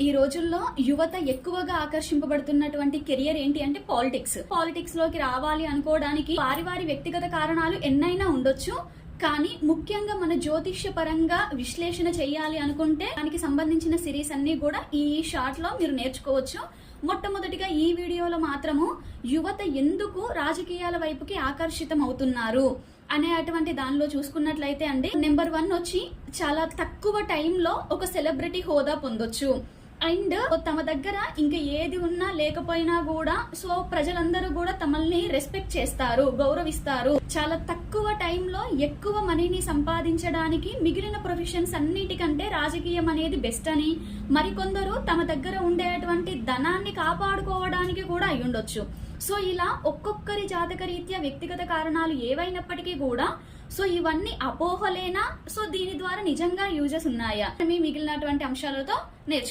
ఈ రోజుల్లో యువత ఎక్కువగా ఆకర్షింపబడుతున్నటువంటి కెరియర్ ఏంటి అంటే పాలిటిక్స్ లోకి రావాలి అనుకోవడానికి వారి వ్యక్తిగత కారణాలు ఎన్నైనా ఉండొచ్చు. కానీ ముఖ్యంగా మన జ్యోతిష్య పరంగా విశ్లేషణ చేయాలి అనుకుంటే దానికి సంబంధించిన సిరీస్ అన్ని కూడా ఈ షార్ట్ లో మీరు నేర్చుకోవచ్చు. మొట్టమొదటిగా ఈ వీడియోలో మాత్రము యువత ఎందుకు రాజకీయాల వైపుకి ఆకర్షితం అవుతున్నారు అనే అటువంటి దానిలో చూసుకున్నట్లయితే అండి, నెంబర్ 1 వచ్చి చాలా తక్కువ టైంలో ఒక సెలబ్రిటీ హోదా పొందొచ్చు. అండ్ తమ దగ్గర ఇంకా ఏది ఉన్నా లేకపోయినా కూడా ప్రజలందరూ కూడా తమల్ని రెస్పెక్ట్ చేస్తారు, గౌరవిస్తారు. చాలా తక్కువ టైంలో ఎక్కువ మనీని సంపాదించడానికి మిగిలిన ప్రొఫెషన్స్ అన్నిటికంటే రాజకీయం అనేది బెస్ట్ అని, మరికొందరు తమ దగ్గర ఉండేటువంటి ధనాన్ని కాపాడుకోవడానికి కూడా అయి ఉండొచ్చు. ఇలా ఒక్కొక్కరి జాతక రీత్యా వ్యక్తిగత కారణాలు ఏవైనప్పటికీ కూడా ఇవన్నీ అపోహలేనా? దీని ద్వారా నిజంగా యూజెస్ ఉన్నాయా? మిగిలినటువంటి అంశాలతో నేర్చుకుంటాం.